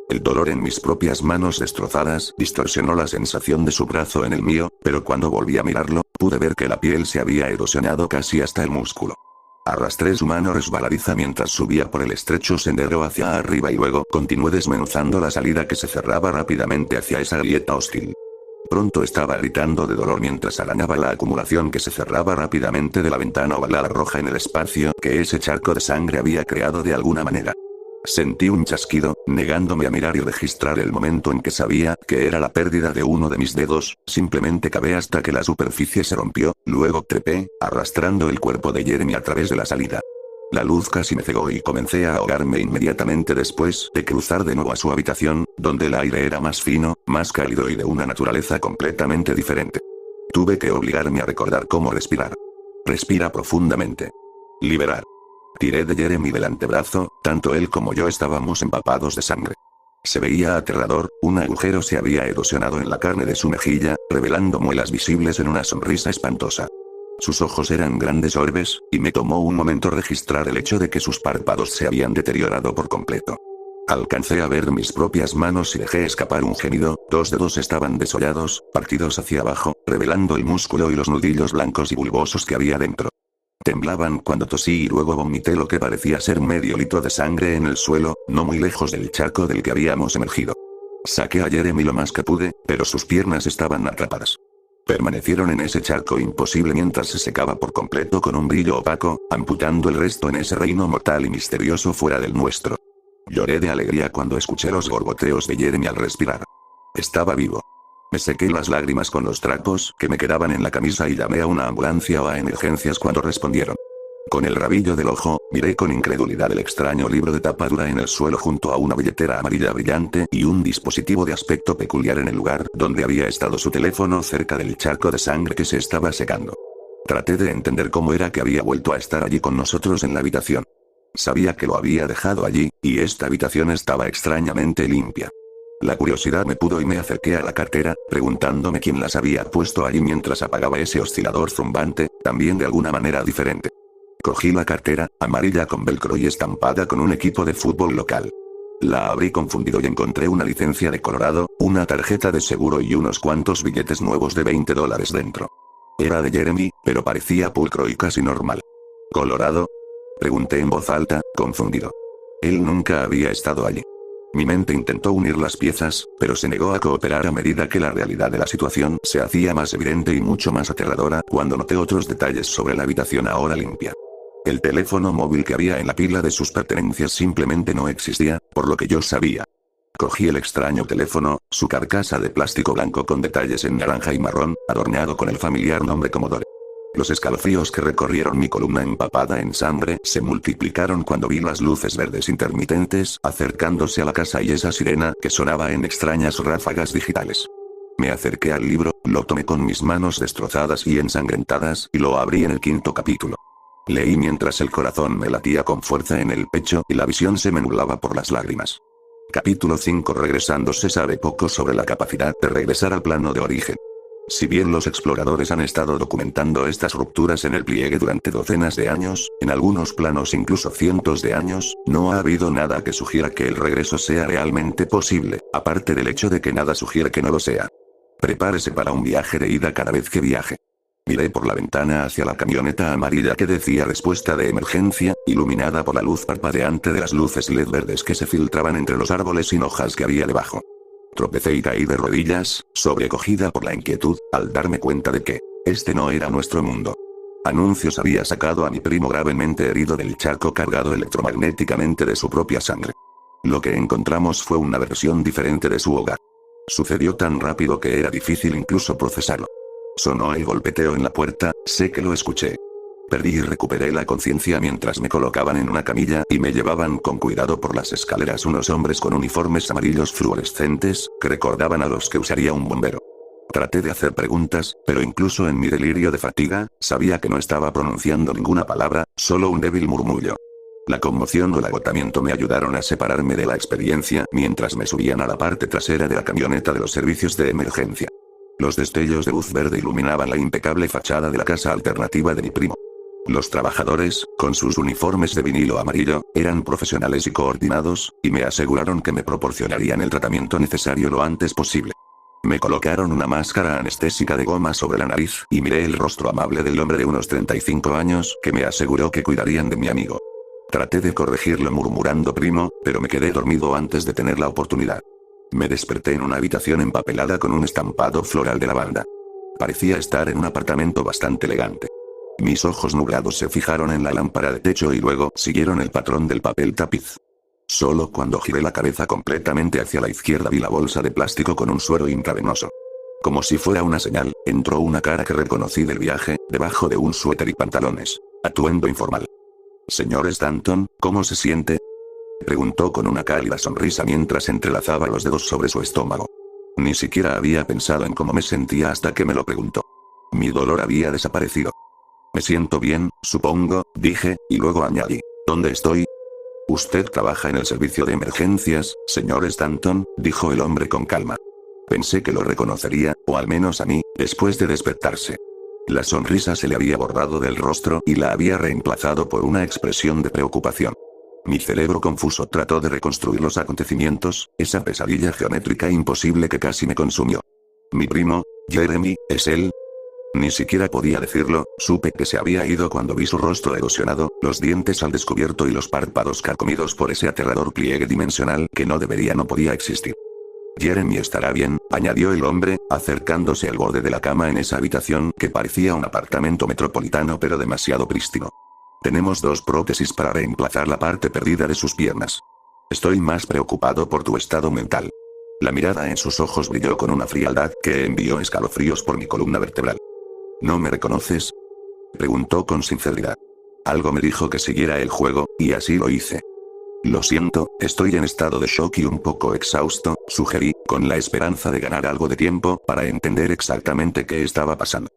El dolor en mis propias manos destrozadas distorsionó la sensación de su brazo en el mío, pero cuando volví a mirarlo, pude ver que la piel se había erosionado casi hasta el músculo. Arrastré su mano resbaladiza mientras subía por el estrecho sendero hacia arriba y luego continué desmenuzando la salida que se cerraba rápidamente hacia esa grieta hostil. Pronto estaba gritando de dolor mientras arañaba la acumulación que se cerraba rápidamente de la ventana ovalada roja en el espacio que ese charco de sangre había creado de alguna manera. Sentí un chasquido, negándome a mirar y registrar el momento en que sabía que era la pérdida de uno de mis dedos, simplemente cavé hasta que la superficie se rompió, luego trepé, arrastrando el cuerpo de Jeremy a través de la salida. La luz casi me cegó y comencé a ahogarme inmediatamente después de cruzar de nuevo a su habitación, donde el aire era más fino, más cálido y de una naturaleza completamente diferente. Tuve que obligarme a recordar cómo respirar. Respira profundamente. Liberar. Tiré de Jeremy del antebrazo, tanto él como yo estábamos empapados de sangre. Se veía aterrador, un agujero se había erosionado en la carne de su mejilla, revelando muelas visibles en una sonrisa espantosa. Sus ojos eran grandes orbes, y me tomó un momento registrar el hecho de que sus párpados se habían deteriorado por completo. Alcancé a ver mis propias manos y dejé escapar un gemido, 2 dedos estaban desollados, partidos hacia abajo, revelando el músculo y los nudillos blancos y bulbosos que había dentro. Temblaban cuando tosí y luego vomité lo que parecía ser medio litro de sangre en el suelo, no muy lejos del charco del que habíamos emergido. Saqué a Jeremy lo más que pude, pero sus piernas estaban atrapadas. Permanecieron en ese charco imposible mientras se secaba por completo con un brillo opaco, amputando el resto en ese reino mortal y misterioso fuera del nuestro. Lloré de alegría cuando escuché los gorgoteos de Jeremy al respirar. Estaba vivo. Me sequé las lágrimas con los trapos que me quedaban en la camisa y llamé a una ambulancia o a emergencias cuando respondieron. Con el rabillo del ojo, miré con incredulidad el extraño libro de tapa dura en el suelo junto a una billetera amarilla brillante y un dispositivo de aspecto peculiar en el lugar donde había estado su teléfono cerca del charco de sangre que se estaba secando. Traté de entender cómo era que había vuelto a estar allí con nosotros en la habitación. Sabía que lo había dejado allí, y esta habitación estaba extrañamente limpia. La curiosidad me pudo y me acerqué a la cartera, preguntándome quién las había puesto allí mientras apagaba ese oscilador zumbante, también de alguna manera diferente. Cogí la cartera, amarilla con velcro y estampada con un equipo de fútbol local. La abrí confundido y encontré una licencia de Colorado, una tarjeta de seguro y unos cuantos billetes nuevos de $20 dentro. Era de Jeremy, pero parecía pulcro y casi normal. ¿Colorado? Pregunté en voz alta, confundido. Él nunca había estado allí. Mi mente intentó unir las piezas, pero se negó a cooperar a medida que la realidad de la situación se hacía más evidente y mucho más aterradora cuando noté otros detalles sobre la habitación ahora limpia. El teléfono móvil que había en la pila de sus pertenencias simplemente no existía, por lo que yo sabía. Cogí el extraño teléfono, su carcasa de plástico blanco con detalles en naranja y marrón, adornado con el familiar nombre Commodore. Los escalofríos que recorrieron mi columna empapada en sangre se multiplicaron cuando vi las luces verdes intermitentes acercándose a la casa y esa sirena que sonaba en extrañas ráfagas digitales. Me acerqué al libro, lo tomé con mis manos destrozadas y ensangrentadas y lo abrí en el 5º capítulo. Leí mientras el corazón me latía con fuerza en el pecho y la visión se me nublaba por las lágrimas. Capítulo 5. Regresando. Se sabe poco sobre la capacidad de regresar al plano de origen. Si bien los exploradores han estado documentando estas rupturas en el pliegue durante docenas de años, en algunos planos incluso cientos de años, no ha habido nada que sugiera que el regreso sea realmente posible, aparte del hecho de que nada sugiere que no lo sea. Prepárese para un viaje de ida cada vez que viaje. Miré por la ventana hacia la camioneta amarilla que decía respuesta de emergencia, iluminada por la luz parpadeante de las luces LED verdes que se filtraban entre los árboles sin hojas que había debajo. Tropecé y caí de rodillas, sobrecogida por la inquietud, al darme cuenta de que este no era nuestro mundo. Anuncios había sacado a mi primo gravemente herido del charco cargado electromagnéticamente de su propia sangre. Lo que encontramos fue una versión diferente de su hogar. Sucedió tan rápido que era difícil incluso procesarlo. Sonó el golpeteo en la puerta, sé que lo escuché. Perdí y recuperé la conciencia mientras me colocaban en una camilla y me llevaban con cuidado por las escaleras unos hombres con uniformes amarillos fluorescentes, que recordaban a los que usaría un bombero. Traté de hacer preguntas, pero incluso en mi delirio de fatiga, sabía que no estaba pronunciando ninguna palabra, solo un débil murmullo. La conmoción o el agotamiento me ayudaron a separarme de la experiencia mientras me subían a la parte trasera de la camioneta de los servicios de emergencia. Los destellos de luz verde iluminaban la impecable fachada de la casa alternativa de mi primo. Los trabajadores, con sus uniformes de vinilo amarillo, eran profesionales y coordinados, y me aseguraron que me proporcionarían el tratamiento necesario lo antes posible. Me colocaron una máscara anestésica de goma sobre la nariz y miré el rostro amable del hombre de unos 35 años que me aseguró que cuidarían de mi amigo. Traté de corregirlo murmurando primo, pero me quedé dormido antes de tener la oportunidad. Me desperté en una habitación empapelada con un estampado floral de lavanda. Parecía estar en un apartamento bastante elegante. Mis ojos nublados se fijaron en la lámpara de techo y luego siguieron el patrón del papel tapiz. Solo cuando giré la cabeza completamente hacia la izquierda vi la bolsa de plástico con un suero intravenoso. Como si fuera una señal, entró una cara que reconocí del viaje, debajo de un suéter y pantalones. Atuendo informal. Señor Stanton, ¿cómo se siente? Preguntó con una cálida sonrisa mientras entrelazaba los dedos sobre su estómago. Ni siquiera había pensado en cómo me sentía hasta que me lo preguntó. Mi dolor había desaparecido. Me siento bien, supongo, dije, y luego añadí. ¿Dónde estoy? Usted trabaja en el servicio de emergencias, señor Stanton, dijo el hombre con calma. Pensé que lo reconocería, o al menos a mí, después de despertarse. La sonrisa se le había borrado del rostro y la había reemplazado por una expresión de preocupación. Mi cerebro confuso trató de reconstruir los acontecimientos, esa pesadilla geométrica imposible que casi me consumió. Mi primo, Jeremy, ¿es él? Ni siquiera podía decirlo, supe que se había ido cuando vi su rostro erosionado, los dientes al descubierto y los párpados carcomidos por ese aterrador pliegue dimensional que no podía existir. Jeremy estará bien, añadió el hombre, acercándose al borde de la cama en esa habitación que parecía un apartamento metropolitano pero demasiado prístino. Tenemos 2 prótesis para reemplazar la parte perdida de sus piernas. Estoy más preocupado por tu estado mental. La mirada en sus ojos brilló con una frialdad que envió escalofríos por mi columna vertebral. ¿No me reconoces? Preguntó con sinceridad. Algo me dijo que siguiera el juego, y así lo hice. Lo siento, estoy en estado de shock y un poco exhausto, sugerí, con la esperanza de ganar algo de tiempo para entender exactamente qué estaba pasando.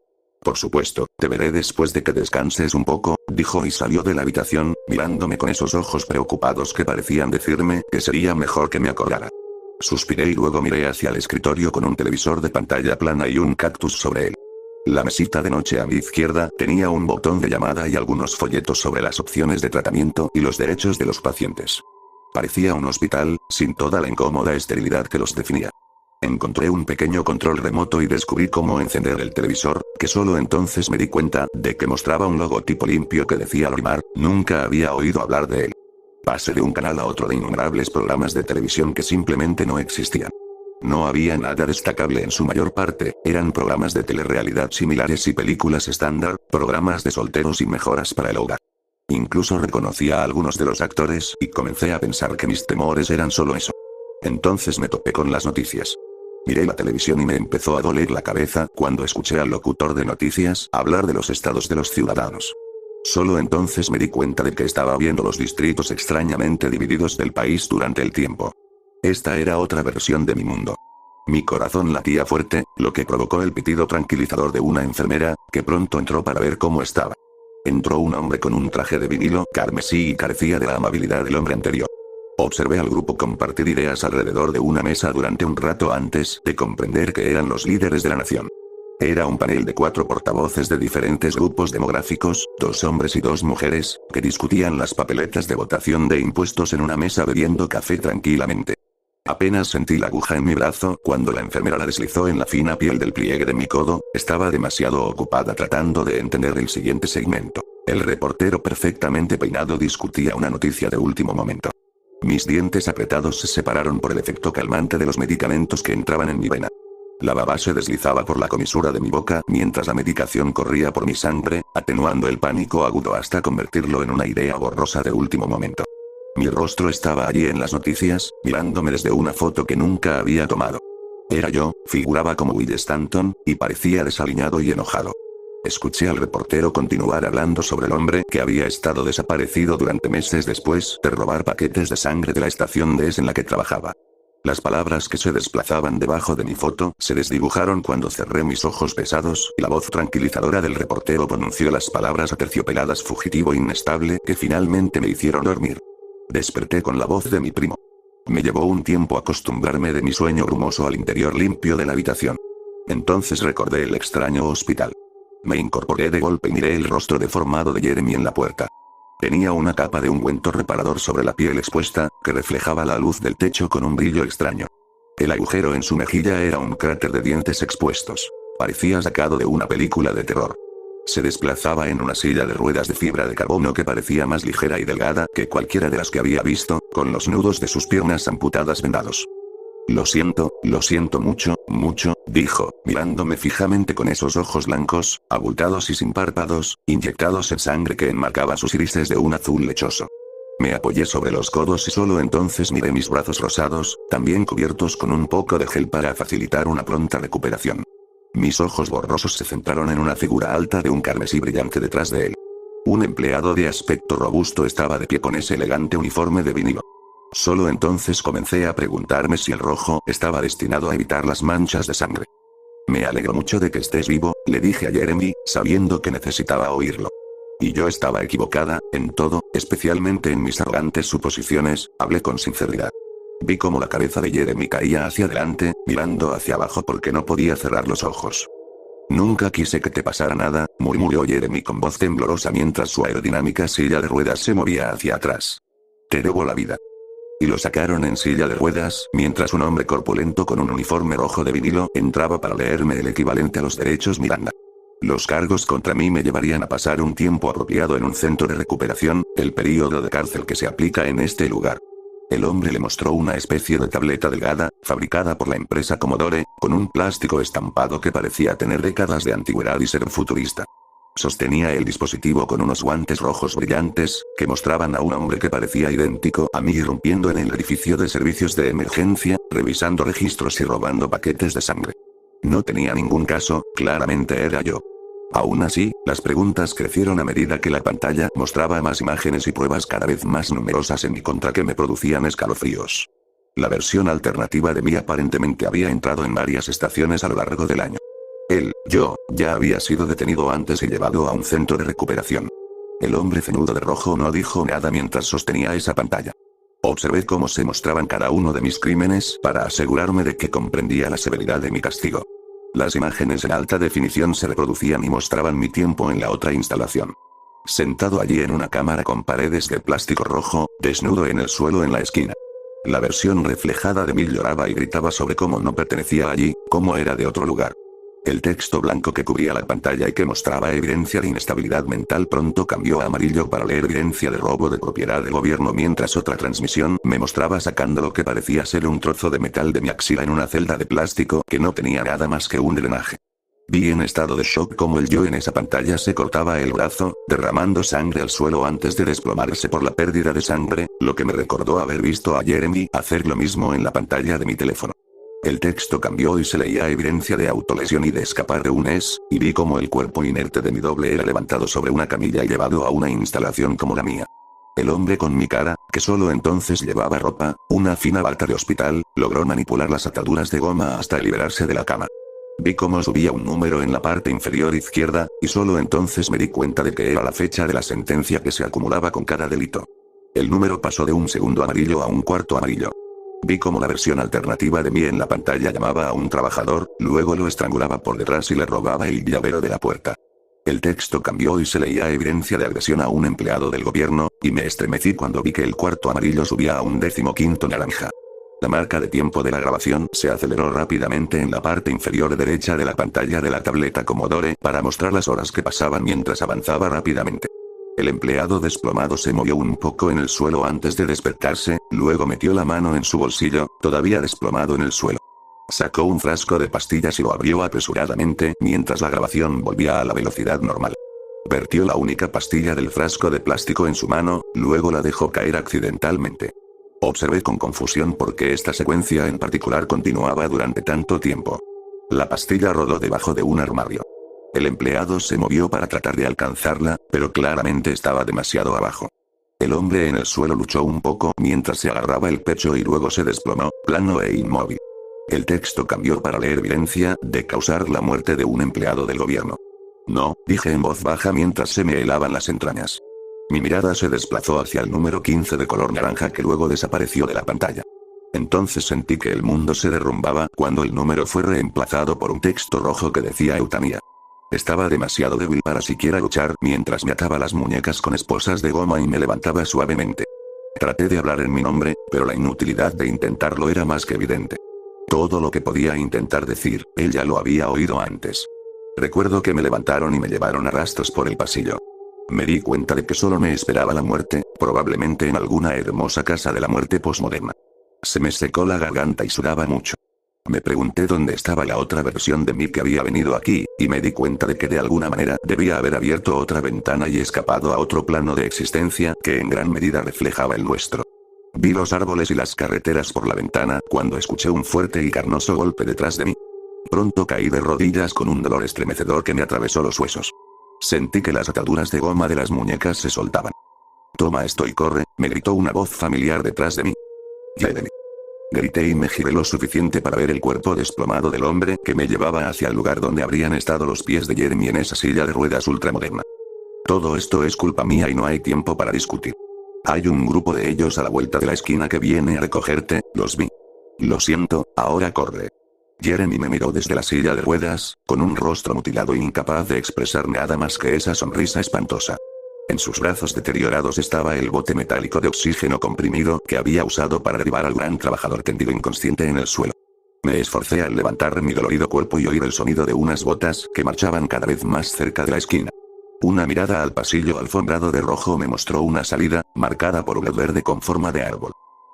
Por supuesto, te veré después de que descanses un poco, dijo y salió de la habitación, mirándome con esos ojos preocupados que parecían decirme que sería mejor que me acordara. Suspiré y luego miré hacia el escritorio con un televisor de pantalla plana y un cactus sobre él. La mesita de noche a mi izquierda tenía un botón de llamada y algunos folletos sobre las opciones de tratamiento y los derechos de los pacientes. Parecía un hospital, sin toda la incómoda esterilidad que los definía. Encontré un pequeño control remoto y descubrí cómo encender el televisor, que solo entonces me di cuenta de que mostraba un logotipo limpio que decía Lorimar, nunca había oído hablar de él. Pasé de un canal a otro de innumerables programas de televisión que simplemente no existían. No había nada destacable en su mayor parte, eran programas de telerrealidad similares y películas estándar, programas de solteros y mejoras para el hogar. Incluso reconocía a algunos de los actores y comencé a pensar que mis temores eran solo eso. Entonces me topé con las noticias. Miré la televisión y me empezó a doler la cabeza cuando escuché al locutor de noticias hablar de los estados de los ciudadanos. Solo entonces me di cuenta de que estaba viendo los distritos extrañamente divididos del país durante el tiempo. Esta era otra versión de mi mundo. Mi corazón latía fuerte, lo que provocó el pitido tranquilizador de una enfermera, que pronto entró para ver cómo estaba. Entró un hombre con un traje de vinilo carmesí y carecía de la amabilidad del hombre anterior. Observé al grupo compartir ideas alrededor de una mesa durante un rato antes de comprender que eran los líderes de la nación. Era un panel de 4 portavoces de diferentes grupos demográficos, 2 hombres y 2 mujeres, que discutían las papeletas de votación de impuestos en una mesa bebiendo café tranquilamente. Apenas sentí la aguja en mi brazo cuando la enfermera la deslizó en la fina piel del pliegue de mi codo, estaba demasiado ocupada tratando de entender el siguiente segmento. El reportero perfectamente peinado discutía una noticia de último momento. Mis dientes apretados se separaron por el efecto calmante de los medicamentos que entraban en mi vena. La baba se deslizaba por la comisura de mi boca mientras la medicación corría por mi sangre, atenuando el pánico agudo hasta convertirlo en una idea borrosa de último momento. Mi rostro estaba allí en las noticias, mirándome desde una foto que nunca había tomado. Era yo, figuraba como Will Stanton, y parecía desaliñado y enojado. Escuché al reportero continuar hablando sobre el hombre que había estado desaparecido durante meses después de robar paquetes de sangre de la estación DS en la que trabajaba. Las palabras que se desplazaban debajo de mi foto se desdibujaron cuando cerré mis ojos pesados y la voz tranquilizadora del reportero pronunció las palabras aterciopeladas fugitivo e inestable que finalmente me hicieron dormir. Desperté con la voz de mi primo. Me llevó un tiempo acostumbrarme de mi sueño brumoso al interior limpio de la habitación. Entonces recordé el extraño hospital. Me incorporé de golpe y miré el rostro deformado de Jeremy en la puerta. Tenía una capa de ungüento reparador sobre la piel expuesta, que reflejaba la luz del techo con un brillo extraño. El agujero en su mejilla era un cráter de dientes expuestos. Parecía sacado de una película de terror. Se desplazaba en una silla de ruedas de fibra de carbono que parecía más ligera y delgada que cualquiera de las que había visto, con los nudos de sus piernas amputadas vendados. Lo siento mucho, mucho, dijo, mirándome fijamente con esos ojos blancos, abultados y sin párpados, inyectados en sangre que enmarcaba sus irises de un azul lechoso. Me apoyé sobre los codos y solo entonces miré mis brazos rosados, también cubiertos con un poco de gel para facilitar una pronta recuperación. Mis ojos borrosos se centraron en una figura alta de un carmesí brillante detrás de él. Un empleado de aspecto robusto estaba de pie con ese elegante uniforme de vinilo. Solo entonces comencé a preguntarme si el rojo estaba destinado a evitar las manchas de sangre. Me alegro mucho de que estés vivo, le dije a Jeremy, sabiendo que necesitaba oírlo. Y yo estaba equivocada, en todo, especialmente en mis arrogantes suposiciones, hablé con sinceridad. Vi cómo la cabeza de Jeremy caía hacia adelante, mirando hacia abajo porque no podía cerrar los ojos. Nunca quise que te pasara nada, murmuró Jeremy con voz temblorosa mientras su aerodinámica silla de ruedas se movía hacia atrás. Te debo la vida. Y lo sacaron en silla de ruedas, mientras un hombre corpulento con un uniforme rojo de vinilo entraba para leerme el equivalente a los derechos Miranda. Los cargos contra mí me llevarían a pasar un tiempo apropiado en un centro de recuperación, el período de cárcel que se aplica en este lugar. El hombre le mostró una especie de tableta delgada, fabricada por la empresa Commodore, con un plástico estampado que parecía tener décadas de antigüedad y ser futurista. Sostenía el dispositivo con unos guantes rojos brillantes, que mostraban a un hombre que parecía idéntico a mí irrumpiendo en el edificio de servicios de emergencia, revisando registros y robando paquetes de sangre. No tenía ningún caso, claramente era yo. Aún así, las preguntas crecieron a medida que la pantalla mostraba más imágenes y pruebas cada vez más numerosas en mi contra que me producían escalofríos. La versión alternativa de mí aparentemente había entrado en varias estaciones a lo largo del año. Yo, ya había sido detenido antes y llevado a un centro de recuperación. El hombre ceñudo de rojo no dijo nada mientras sostenía esa pantalla. Observé cómo se mostraban cada uno de mis crímenes para asegurarme de que comprendía la severidad de mi castigo. Las imágenes en alta definición se reproducían y mostraban mi tiempo en la otra instalación. Sentado allí en una cámara con paredes de plástico rojo, desnudo en el suelo en la esquina. La versión reflejada de mí lloraba y gritaba sobre cómo no pertenecía allí, cómo era de otro lugar. El texto blanco que cubría la pantalla y que mostraba evidencia de inestabilidad mental pronto cambió a amarillo para leer evidencia de robo de propiedad del gobierno mientras otra transmisión me mostraba sacando lo que parecía ser un trozo de metal de mi axila en una celda de plástico que no tenía nada más que un drenaje. Vi en estado de shock cómo el yo en esa pantalla se cortaba el brazo, derramando sangre al suelo antes de desplomarse por la pérdida de sangre, lo que me recordó haber visto a Jeremy hacer lo mismo en la pantalla de mi teléfono. El texto cambió y se leía evidencia de autolesión y de escapar de un ES, y vi cómo el cuerpo inerte de mi doble era levantado sobre una camilla y llevado a una instalación como la mía. El hombre con mi cara, que solo entonces llevaba ropa, una fina bata de hospital, logró manipular las ataduras de goma hasta liberarse de la cama. Vi cómo subía un número en la parte inferior izquierda, y solo entonces me di cuenta de que era la fecha de la sentencia que se acumulaba con cada delito. El número pasó de un segundo amarillo a un cuarto amarillo. Vi cómo la versión alternativa de mí en la pantalla llamaba a un trabajador, luego lo estrangulaba por detrás y le robaba el llavero de la puerta. El texto cambió y se leía evidencia de agresión a un empleado del gobierno, y me estremecí cuando vi que el cuarto amarillo subía a un 15º naranja. La marca de tiempo de la grabación se aceleró rápidamente en la parte inferior derecha de la pantalla de la tableta Commodore para mostrar las horas que pasaban mientras avanzaba rápidamente. El empleado desplomado se movió un poco en el suelo antes de despertarse, luego metió la mano en su bolsillo, todavía desplomado en el suelo. Sacó un frasco de pastillas y lo abrió apresuradamente mientras la grabación volvía a la velocidad normal. Vertió la única pastilla del frasco de plástico en su mano, luego la dejó caer accidentalmente. Observé con confusión por qué esta secuencia en particular continuaba durante tanto tiempo. La pastilla rodó debajo de un armario. El empleado se movió para tratar de alcanzarla, pero claramente estaba demasiado abajo. El hombre en el suelo luchó un poco mientras se agarraba el pecho y luego se desplomó, plano e inmóvil. El texto cambió para leer evidencia de causar la muerte de un empleado del gobierno. No, dije en voz baja mientras se me helaban las entrañas. Mi mirada se desplazó hacia el número 15 de color naranja que luego desapareció de la pantalla. Entonces sentí que el mundo se derrumbaba cuando el número fue reemplazado por un texto rojo que decía eutanía. Estaba demasiado débil para siquiera luchar mientras me ataba las muñecas con esposas de goma y me levantaba suavemente. Traté de hablar en mi nombre, pero la inutilidad de intentarlo era más que evidente. Todo lo que podía intentar decir, él ya lo había oído antes. Recuerdo que me levantaron y me llevaron a rastros por el pasillo. Me di cuenta de que solo me esperaba la muerte, probablemente en alguna hermosa casa de la muerte posmoderna. Se me secó la garganta y sudaba mucho. Me pregunté dónde estaba la otra versión de mí que había venido aquí, y me di cuenta de que de alguna manera debía haber abierto otra ventana y escapado a otro plano de existencia que en gran medida reflejaba el nuestro. Vi los árboles y las carreteras por la ventana cuando escuché un fuerte y carnoso golpe detrás de mí. Pronto caí de rodillas con un dolor estremecedor que me atravesó los huesos. Sentí que las ataduras de goma de las muñecas se soltaban. «Toma esto y corre», me gritó una voz familiar detrás de mí. «Jeremy». Grité y me giré lo suficiente para ver el cuerpo desplomado del hombre que me llevaba hacia el lugar donde habrían estado los pies de Jeremy en esa silla de ruedas ultramoderna. Todo esto es culpa mía y no hay tiempo para discutir. Hay un grupo de ellos a la vuelta de la esquina que viene a recogerte, los vi. Lo siento, ahora corre. Jeremy me miró desde la silla de ruedas, con un rostro mutilado e incapaz de expresar nada más que esa sonrisa espantosa. En sus brazos deteriorados estaba el bote metálico de oxígeno comprimido que había usado para derribar al gran trabajador tendido inconsciente en el suelo. Me esforcé al levantar mi dolorido cuerpo y oír el sonido de unas botas que marchaban cada vez más cerca de la esquina. Una mirada al pasillo alfombrado de rojo me mostró una salida, marcada por un verde con forma de árbol.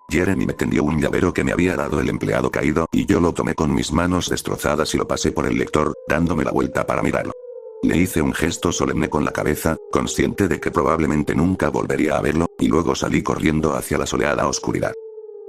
Jeremy me tendió un llavero que me había dado el empleado caído y yo lo tomé con mis manos destrozadas y lo pasé por el lector, dándome la vuelta para mirarlo. Le hice un gesto solemne con la cabeza, consciente de que probablemente nunca volvería a verlo, y luego salí corriendo hacia la soleada oscuridad.